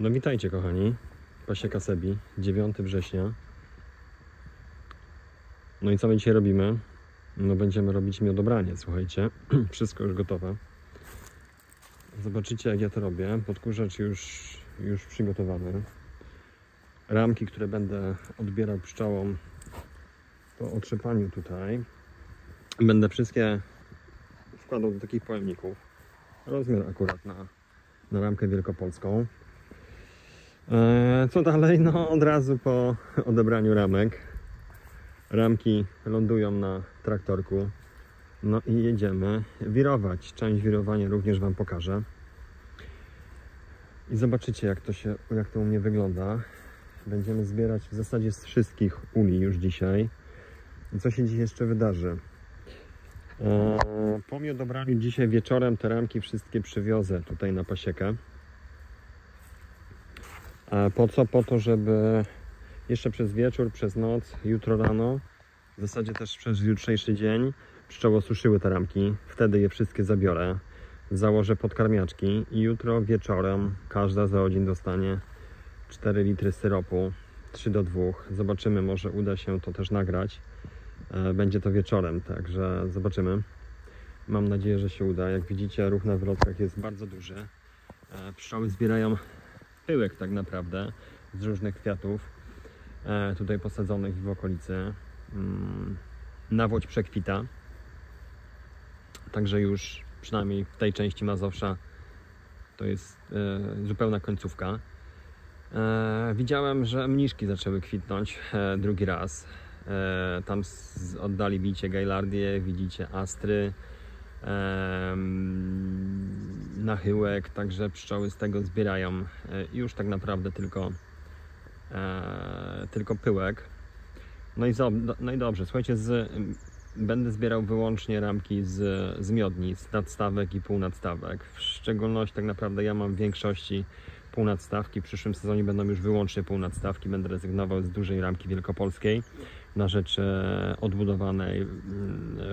No witajcie kochani, Pasieka Sebi, 9 września. No i co my dzisiaj robimy? No będziemy robić miodobranie, słuchajcie. Wszystko już gotowe. Zobaczycie jak ja to robię. Podkurzacz już przygotowany. Ramki, które będę odbierał pszczołom po otrzepaniu tutaj. Będę wszystkie wkładał do takich pojemników. Rozmiar akurat na ramkę wielkopolską. Co dalej? No od razu po odebraniu ramek ramki lądują na traktorku, no i jedziemy wirować. Część wirowania również Wam pokażę i zobaczycie jak to u mnie wygląda. Będziemy zbierać w zasadzie z wszystkich uli już dzisiaj. I co się dziś jeszcze wydarzy? Po miodobraniu dzisiaj wieczorem te ramki wszystkie przywiozę tutaj na pasiekę. Po co? Po to, żeby jeszcze przez wieczór, przez noc, jutro rano, w zasadzie też przez jutrzejszy dzień pszczoły osuszyły te ramki. Wtedy je wszystkie zabiorę, założę podkarmiaczki i jutro wieczorem każda za dzień dostanie 4 litry syropu 3:2. Zobaczymy, może uda się to też nagrać. Będzie to wieczorem, także zobaczymy. Mam nadzieję, że się uda. Jak widzicie, ruch na wrotkach jest bardzo duży. Pszczoły zbierają pyłek tak naprawdę z różnych kwiatów tutaj posadzonych w okolicy. Nawłoć przekwita, także już przynajmniej w tej części Mazowsza to jest zupełna końcówka. Widziałem, że mniszki zaczęły kwitnąć drugi raz. Tam oddali bicie gajlardię, widzicie astry, nachyłek, także pszczoły z tego zbierają już tak naprawdę tylko pyłek. No i dobrze, słuchajcie, będę zbierał wyłącznie ramki z miodni, z nadstawek i półnadstawek. W szczególności tak naprawdę ja mam w większości półnadstawki. W przyszłym sezonie będą już wyłącznie półnadstawki. Będę rezygnował z dużej ramki wielkopolskiej na rzecz odbudowanej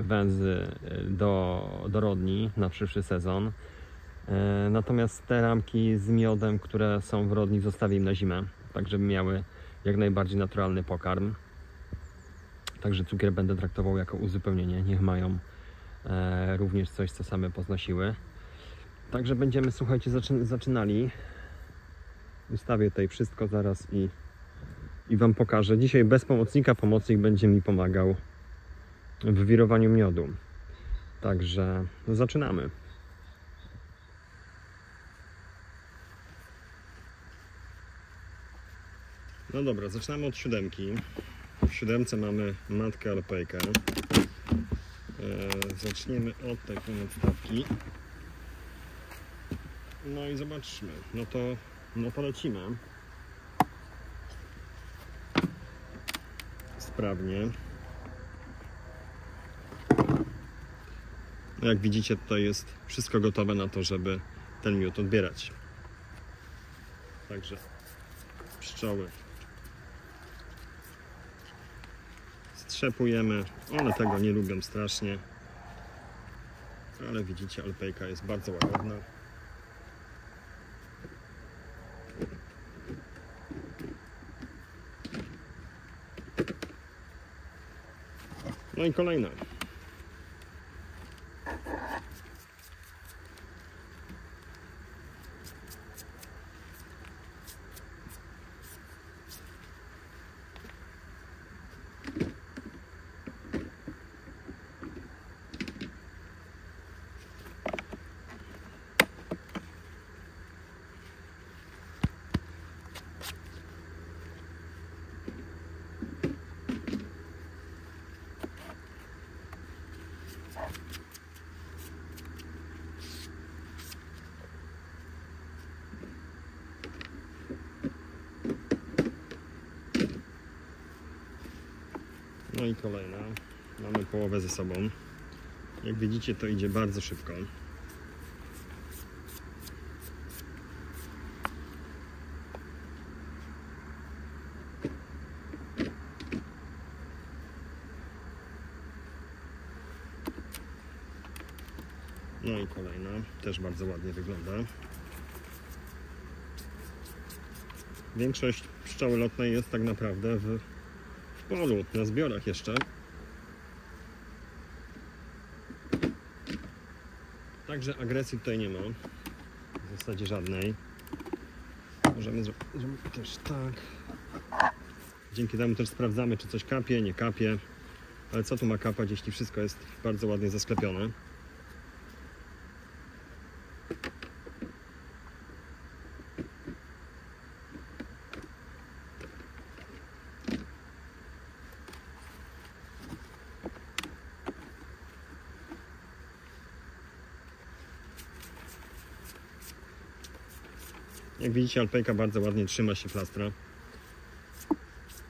węzy do rodni na przyszły sezon. Natomiast te ramki z miodem, które są w rodni, zostawię im na zimę, tak żeby miały jak najbardziej naturalny pokarm. Także cukier będę traktował jako uzupełnienie. Niech mają również coś, co same poznosiły. Także będziemy, słuchajcie, zaczynali. Ustawię tutaj wszystko zaraz i Wam pokażę. Dzisiaj bez pomocnika. Pomocnik będzie mi pomagał w wirowaniu miodu. Także zaczynamy. No dobra, zaczynamy od 7. W 7 mamy matkę alpejkę. Zaczniemy od tej półnadstawki. No i zobaczmy. No to lecimy. Sprawnie. No jak widzicie, tutaj jest wszystko gotowe na to, żeby ten miód odbierać. Także pszczoły strzepujemy. One tego nie lubią strasznie. Ale widzicie, alpejka jest bardzo łagodna. No i kolejna. No i kolejna. Mamy połowę ze sobą. Jak widzicie, to idzie bardzo szybko. No i kolejna, też bardzo ładnie wygląda. większość pszczoły lotnej jest tak naprawdę w polu, na zbiorach jeszcze. Także agresji tutaj nie ma, w zasadzie żadnej. Możemy zrobić też tak. Dzięki temu też sprawdzamy, czy coś kapie, nie kapie. Ale co tu ma kapać, jeśli wszystko jest bardzo ładnie zasklepione. Jak widzicie, alpejka bardzo ładnie trzyma się plastra.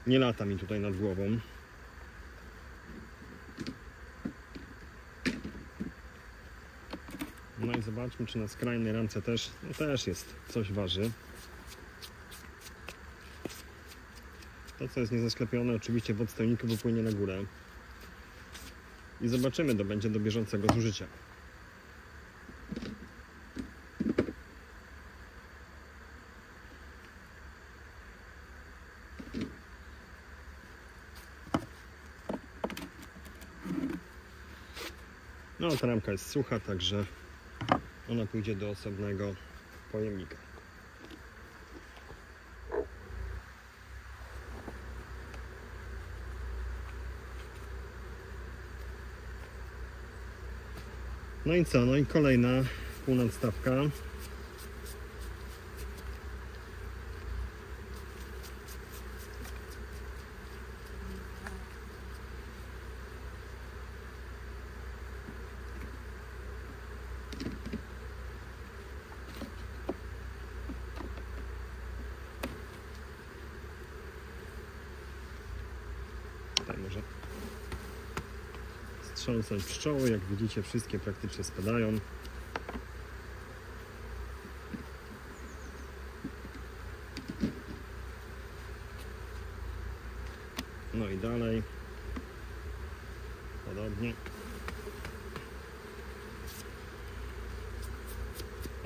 Nie lata mi tutaj nad głową. No i zobaczmy, czy na skrajnej ramce też, no też jest, coś waży. To, co jest niezasklepione, oczywiście w odstojniku wypłynie na górę. I zobaczymy, to będzie do bieżącego zużycia. No, ta ramka jest sucha, także ona pójdzie do osobnego pojemnika. No i co? No i kolejna półnadstawka. Tutaj może strząsać pszczoły. Jak widzicie, wszystkie praktycznie spadają. No i dalej. Podobnie.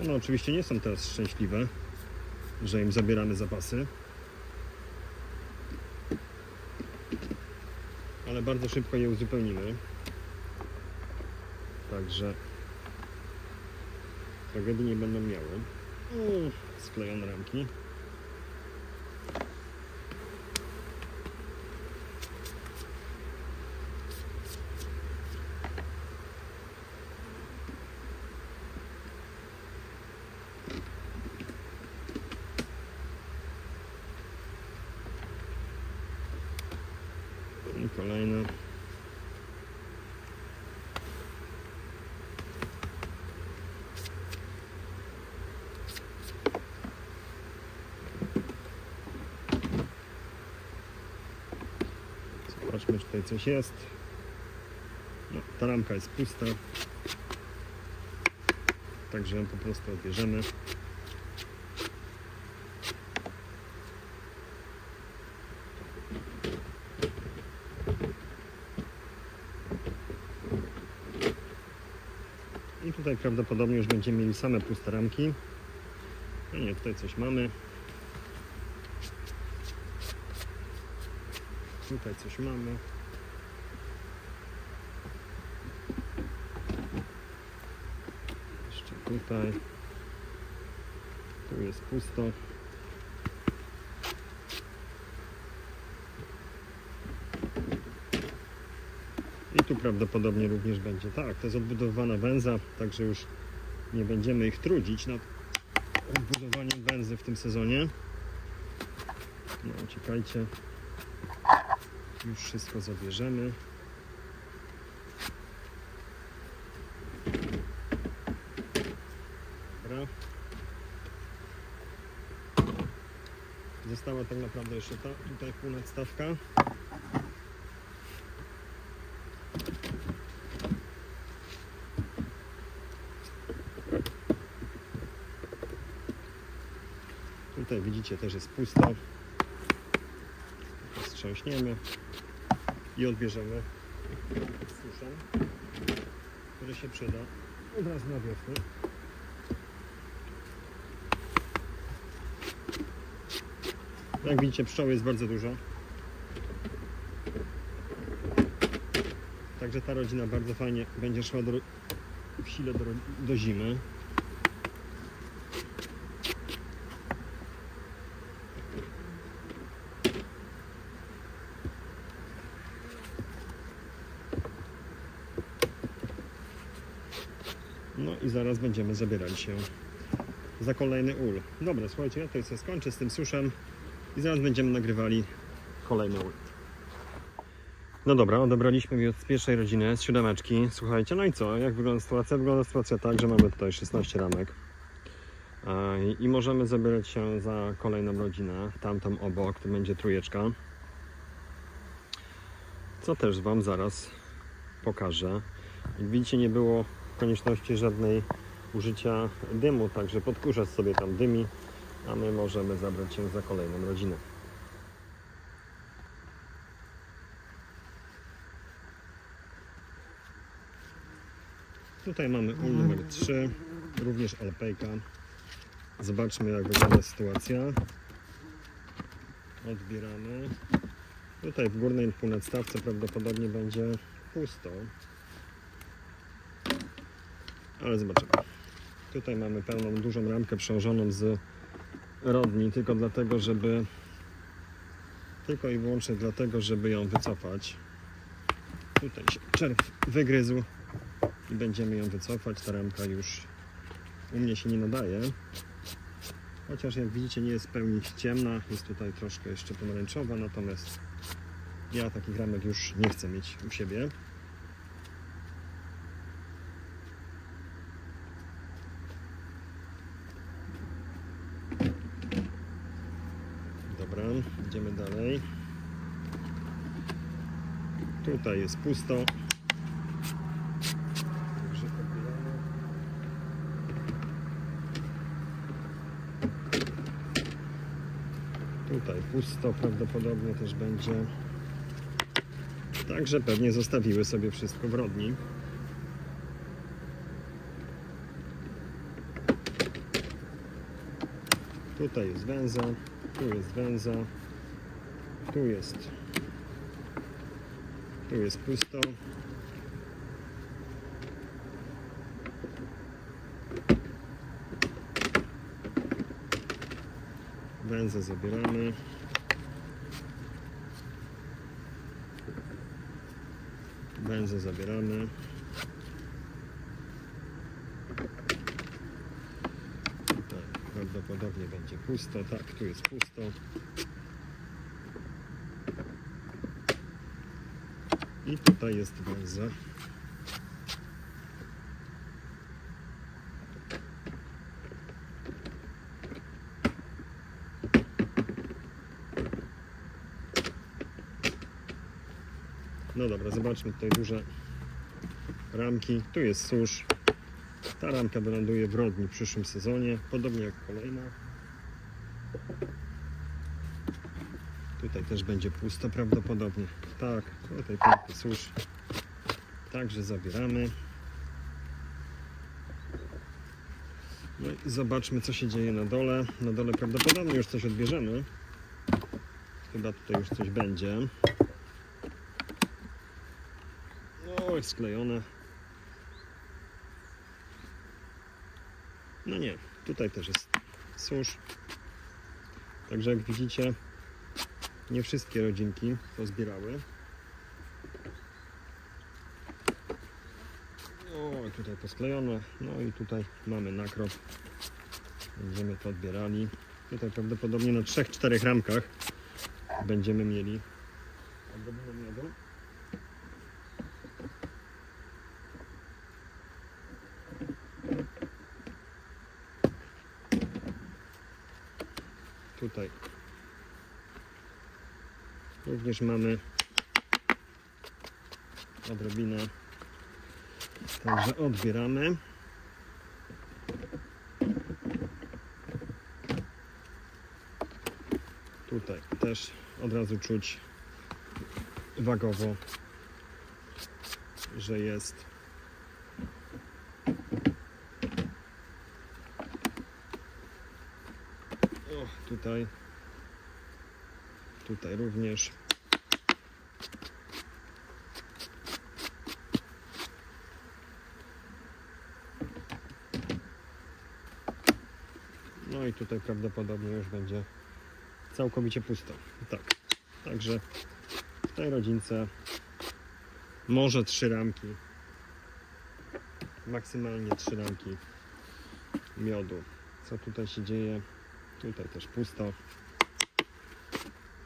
One oczywiście nie są teraz szczęśliwe, że im zabieramy zapasy. Ale bardzo szybko je uzupełnimy. Także tragedii nie będą miały. Sklejone ramki. I kolejne. Zobaczmy, czy tutaj coś jest. No, ta ramka jest pusta. Także ją po prostu odbierzemy. I tutaj prawdopodobnie już będziemy mieli same puste ramki. No nie, tutaj coś mamy. Tutaj coś mamy. Jeszcze tutaj. Tu jest pusto. I tu prawdopodobnie również będzie. Tak, to jest odbudowana węza, także już nie będziemy ich trudzić nad odbudowaniem węzy w tym sezonie. No, czekajcie. Już wszystko zabierzemy. Dobra. Została tak naprawdę jeszcze ta tutaj półnadstawka. Tutaj widzicie, też jest pusto. Wstrząśniemy i odbierzemy suszem, który się przyda od razu na wiosnę. Jak widzicie, pszczoły jest bardzo dużo. Także ta rodzina bardzo fajnie będzie szła w sile do zimy. No i zaraz będziemy zabierali się za kolejny ul. Dobra, słuchajcie, ja tutaj sobie skończę z tym suszem i zaraz będziemy nagrywali kolejny ul. No dobra, odebraliśmy je z pierwszej rodziny, z 7. Słuchajcie, no i co? Jak wygląda sytuacja? Wygląda sytuacja tak, że mamy tutaj 16 ramek i możemy zabierać się za kolejną rodzinę, tamtą obok, to będzie 3. Co też Wam zaraz pokażę. Jak widzicie, nie było konieczności żadnej użycia dymu, także podkurzacz sobie tam dymi, a my możemy zabrać się za kolejną rodzinę. Tutaj mamy ul numer 3, również alpejka. Zobaczmy, jak wygląda sytuacja. Odbieramy. Tutaj w górnej półnadstawce prawdopodobnie będzie pusto. Ale zobaczymy. Tutaj mamy pełną, dużą ramkę przełożoną z rodni, tylko i wyłącznie dlatego, żeby ją wycofać. Tutaj się czerw wygryzł i będziemy ją wycofać. Ta ramka już u mnie się nie nadaje. Chociaż jak widzicie, nie jest w pełni ciemna, jest tutaj troszkę jeszcze pomarańczowa, natomiast ja takich ramek już nie chcę mieć u siebie. Dobra, idziemy dalej. Tutaj jest pusto. Także odbieramy. Tutaj pusto prawdopodobnie też będzie. Także pewnie zostawiły sobie wszystko w rodni. Tutaj jest węza, tu jest węza, tu jest pusto. Węzę zabieramy. Węzę zabieramy. Tutaj prawdopodobnie będzie pusto. Tak, tu jest pusto. I tutaj jest węza. No dobra, zobaczmy tutaj duże ramki. Tu jest susz. Ta ramka wyląduje w rodni w przyszłym sezonie, podobnie jak kolejna. Tutaj też będzie pusto prawdopodobnie. Tak, tutaj piękny susz. Także zabieramy. No i zobaczmy, co się dzieje na dole. Na dole prawdopodobnie już coś odbierzemy. Chyba tutaj już coś będzie. No i sklejone. No nie, tutaj też jest susz. Także jak widzicie, nie wszystkie rodzinki pozbierały. O, tutaj posklejone. No i tutaj mamy nakrop. Będziemy to odbierali. Tutaj prawdopodobnie na 3-4 ramkach będziemy mieli odrobinę miodu. Tutaj również mamy odrobinę, także odbieramy. Tutaj też od razu czuć wagowo, że jest tutaj Tutaj również. No i tutaj prawdopodobnie już będzie całkowicie pusto. Tak. Także w tej rodzince może 3 ramki. Maksymalnie 3 ramki miodu. Co tutaj się dzieje? Tutaj też pusto.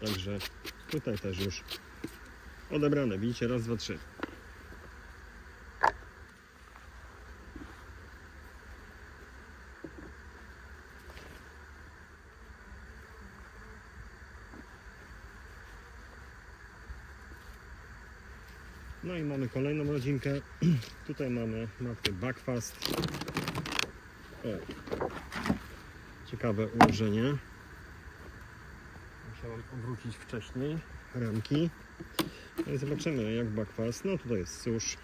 Także tutaj też już odebrane. Widzicie? Raz, dwa, 3. No i mamy kolejną rodzinkę. Tutaj mamy matkę Buckfast. O, ciekawe ułożenie. Musiałem obrócić wcześniej ramki. No i zobaczymy jak Buckfast. No tutaj jest susz.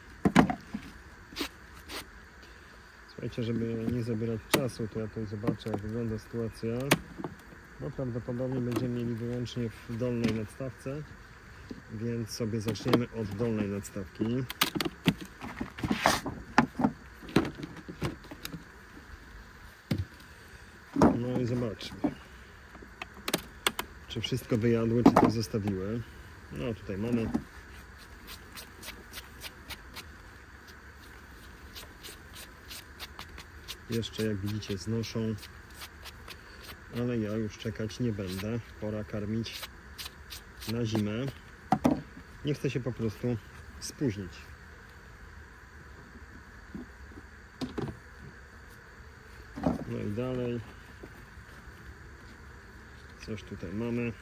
Słuchajcie, żeby nie zabierać czasu, to ja tutaj zobaczę jak wygląda sytuacja. No prawdopodobnie będziemy mieli wyłącznie w dolnej nadstawce. Więc sobie zaczniemy od dolnej nadstawki. No i zobaczmy, czy wszystko wyjadły, czy coś zostawiły. No tutaj mamy. Jeszcze jak widzicie znoszą, ale ja już czekać nie będę. Pora karmić na zimę. Nie chcę się po prostu spóźnić. No i dalej. Coś tutaj mamy.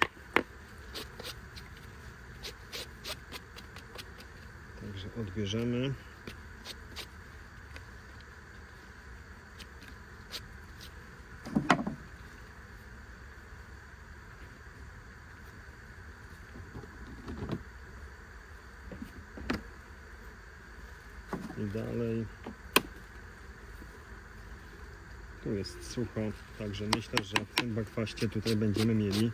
Także odbierzemy. I dalej. Tu jest sucho, także myślę, że w tym bakwaście tutaj będziemy mieli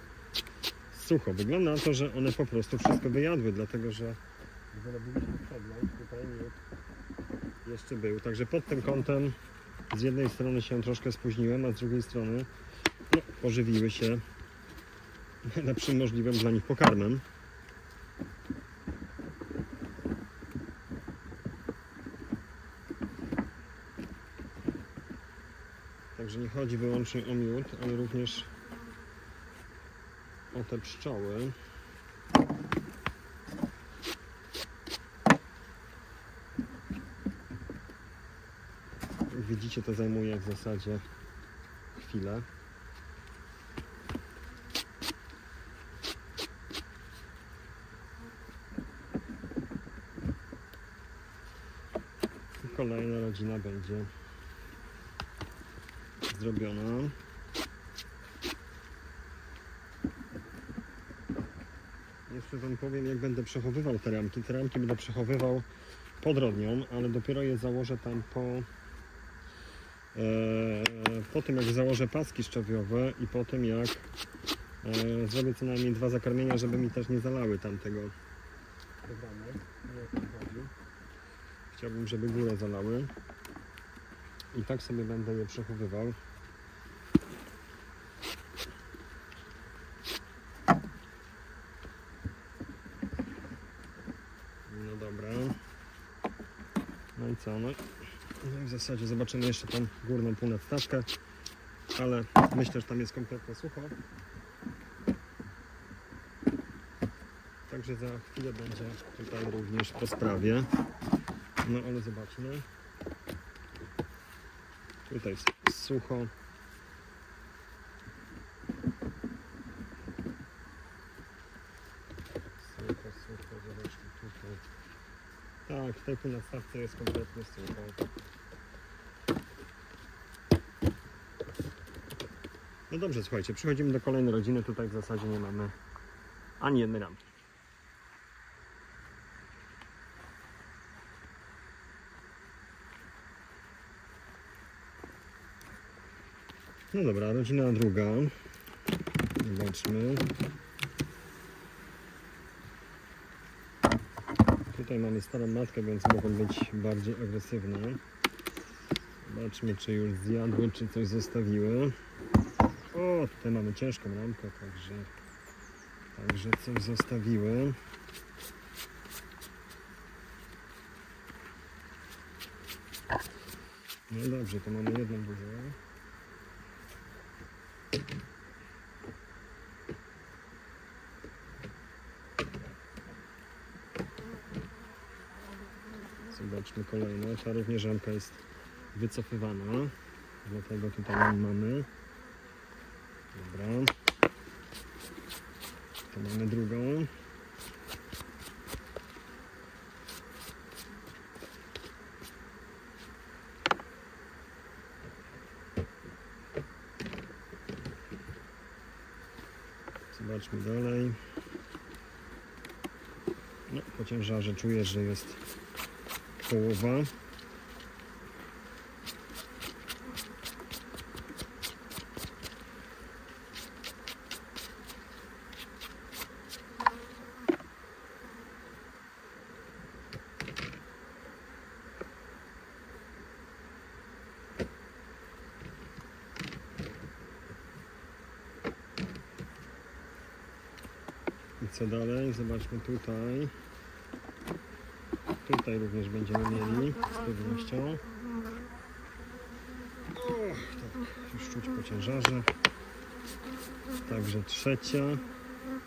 sucho. Wygląda na to, że one po prostu wszystko wyjadły, dlatego że gdy robiliśmy przegląd, tutaj miód jeszcze był. Także pod tym kątem z jednej strony się troszkę spóźniłem, a z drugiej strony no, pożywiły się najlepszym możliwym dla nich pokarmem. Także nie chodzi wyłącznie o miód, ale również o te pszczoły. Jak widzicie, to zajmuje w zasadzie chwilę. I kolejna rodzina będzie zrobiona. Jeszcze wam powiem, jak będę przechowywał te ramki. Te ramki będę przechowywał pod rodnią, ale dopiero je założę tam po tym, jak założę paski szczawiowe i po tym, jak zrobię co najmniej 2 zakarmienia, żeby mi też nie zalały tamtego programu. Chciałbym, żeby górę zalały. I tak sobie będę je przechowywał. No dobra. No i co? No i w zasadzie zobaczymy jeszcze tą górną półnadstawkę, ale myślę, że tam jest kompletnie sucho. Także za chwilę będzie tutaj również po sprawie. No ale zobaczmy. Tutaj jest sucho. Sucho, zobaczmy tutaj. Tak, w tej półnadstawce jest kompletnie sucho. No dobrze, słuchajcie, przechodzimy do kolejnej rodziny. Tutaj w zasadzie nie mamy ani jednej ramki. No dobra, rodzina druga. Zobaczmy. Tutaj mamy starą matkę, więc mogą być bardziej agresywne. Zobaczmy, czy już zjadły, czy coś zostawiły. O, tutaj mamy ciężką ramkę, także coś zostawiły. No dobrze, to mamy jedną dużą. Zobaczmy kolejną. Ta również ramka jest wycofywana, dlatego tutaj ją mamy. Dobra. To mamy drugą. Zobaczmy dalej. No, po ciężarze czuję, że jest połowa. I co dalej? Zobaczmy tutaj. Tutaj również będziemy mieli z pewnością. Tak, już czuć po ciężarze. Także trzecia,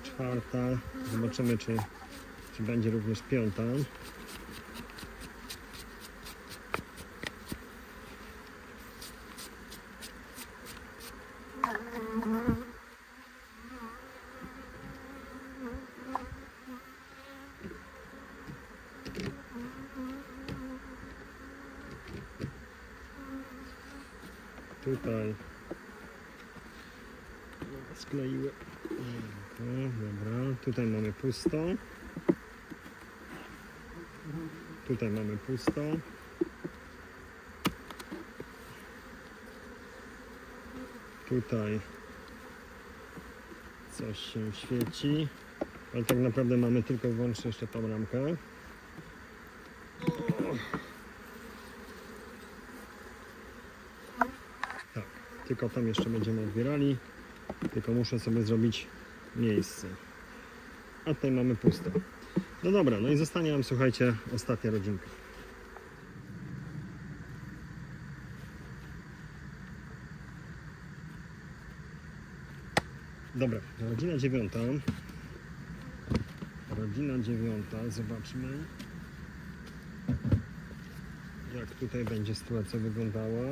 czwarta. Zobaczymy, czy będzie również piąta. Tutaj skleiły. Dobra, tutaj mamy pusto. Tutaj mamy pusto. Tutaj coś się świeci, ale tak naprawdę mamy tylko i wyłącznie jeszcze tą ramkę. Tak, tylko tam jeszcze będziemy odbierali, tylko muszę sobie zrobić miejsce. A tutaj mamy pusto. No dobra, no i zostanie nam, słuchajcie, ostatnia rodzinka. Dobra, rodzina dziewiąta. Rodzina dziewiąta, zobaczmy, jak tutaj będzie sytuacja wyglądała.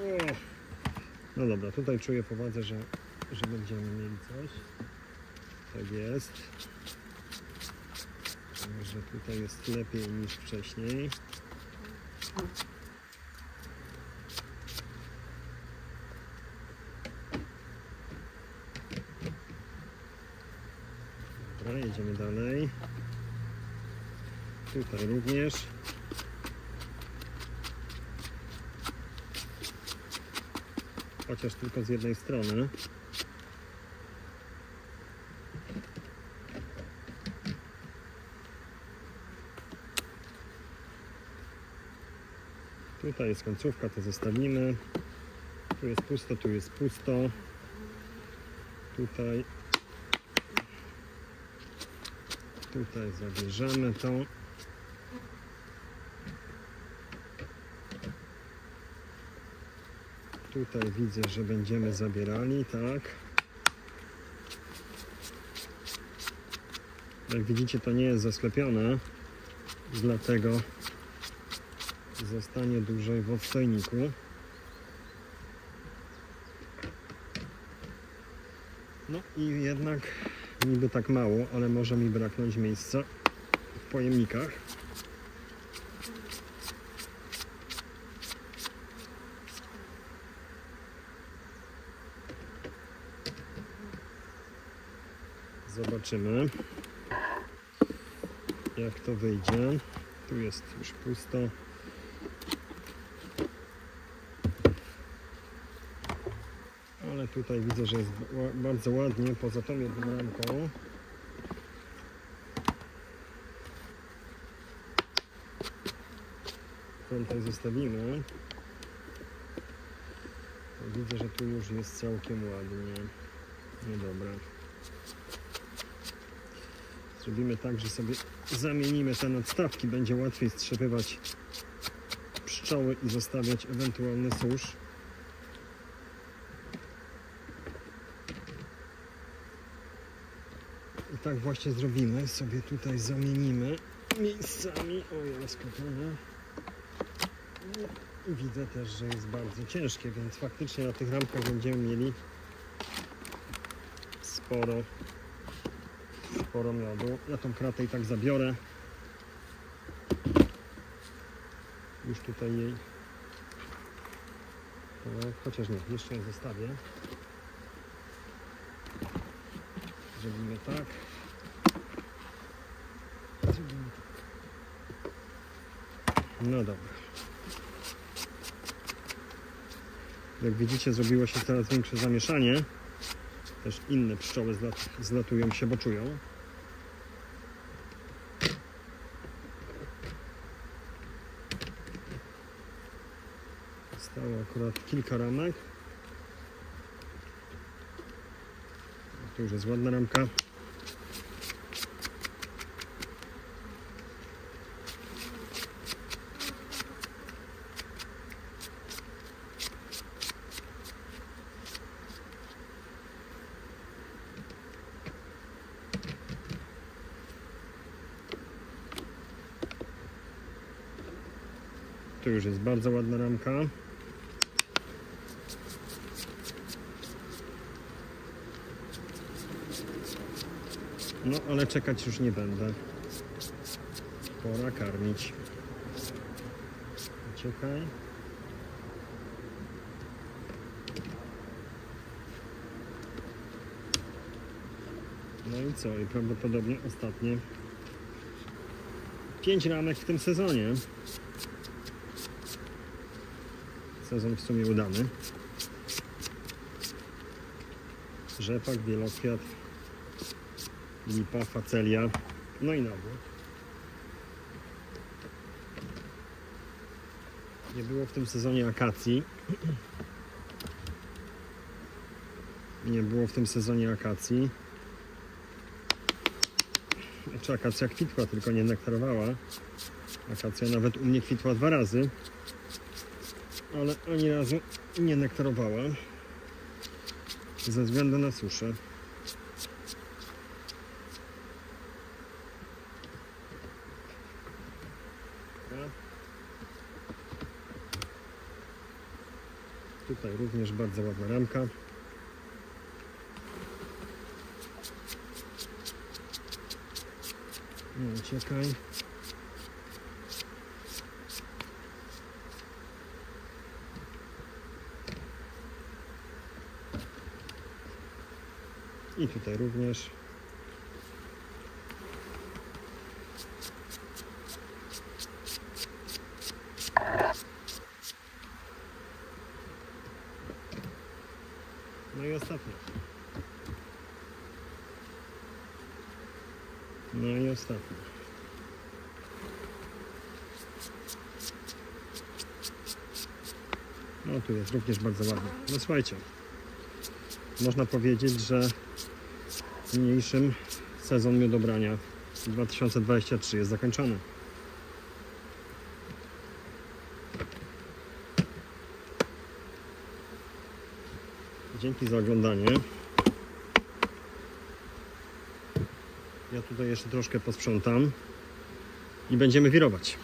O! No dobra, tutaj czuję powadze, że będziemy mieli coś. Tak jest. Może tutaj jest lepiej niż wcześniej. Dobra, jedziemy dalej. Tutaj również. Chociaż tylko z jednej strony. Tutaj jest końcówka, to zostawimy. Tu jest pusto, tu jest pusto. Tutaj zabierzemy to. Tutaj widzę, że będziemy zabierali, tak. Jak widzicie, to nie jest zasklepione, dlatego zostanie dłużej w odstojniku. No i jednak niby tak mało, ale może mi braknąć miejsca w pojemnikach. Zobaczymy, jak to wyjdzie. Tu jest już pusto. Ale tutaj widzę, że jest bardzo ładnie, poza tą jedną ramką. Tutaj zostawimy. Widzę, że tu już jest całkiem ładnie. No dobra. Zrobimy tak, że sobie zamienimy te nadstawki. Będzie łatwiej strzepywać pszczoły i zostawiać ewentualny susz. I tak właśnie zrobimy. Sobie tutaj zamienimy miejscami. O, jest skopane. I widzę też, że jest bardzo ciężkie, więc faktycznie na tych ramkach będziemy mieli sporo miodu. Ja tą kratę i tak zabiorę. Już tutaj jej... Chociaż nie, jeszcze ją zostawię. Zrobimy tak. No dobra. Jak widzicie, zrobiło się coraz większe zamieszanie. Też inne pszczoły zlatują się, bo czują. Zostało akurat kilka ramek. Tu już jest ładna ramka. Tu już jest bardzo ładna ramka. No, ale czekać już nie będę. Pora karmić. Czekaj. No i co? I prawdopodobnie ostatnie 5 ramek w tym sezonie. Sezon w sumie udany. Rzepak, wielokwiat, lipa, facelia, no i nabór. Nie było w tym sezonie akacji. Nie było w tym sezonie akacji. Znaczy akacja kwitła, tylko nie nektarowała. Akacja nawet u mnie kwitła 2 razy. Ale ani razu nie nektarowała ze względu na suszę. Tutaj również bardzo ładna ramka. Nie uciekaj. I tutaj również. No i ostatnia. No i ostatnia. No tu jest również bardzo ładnie. No słuchajcie, można powiedzieć, że niniejszym sezon miodobrania 2023 jest zakończony. Dzięki za oglądanie. Ja tutaj jeszcze troszkę posprzątam i będziemy wirować.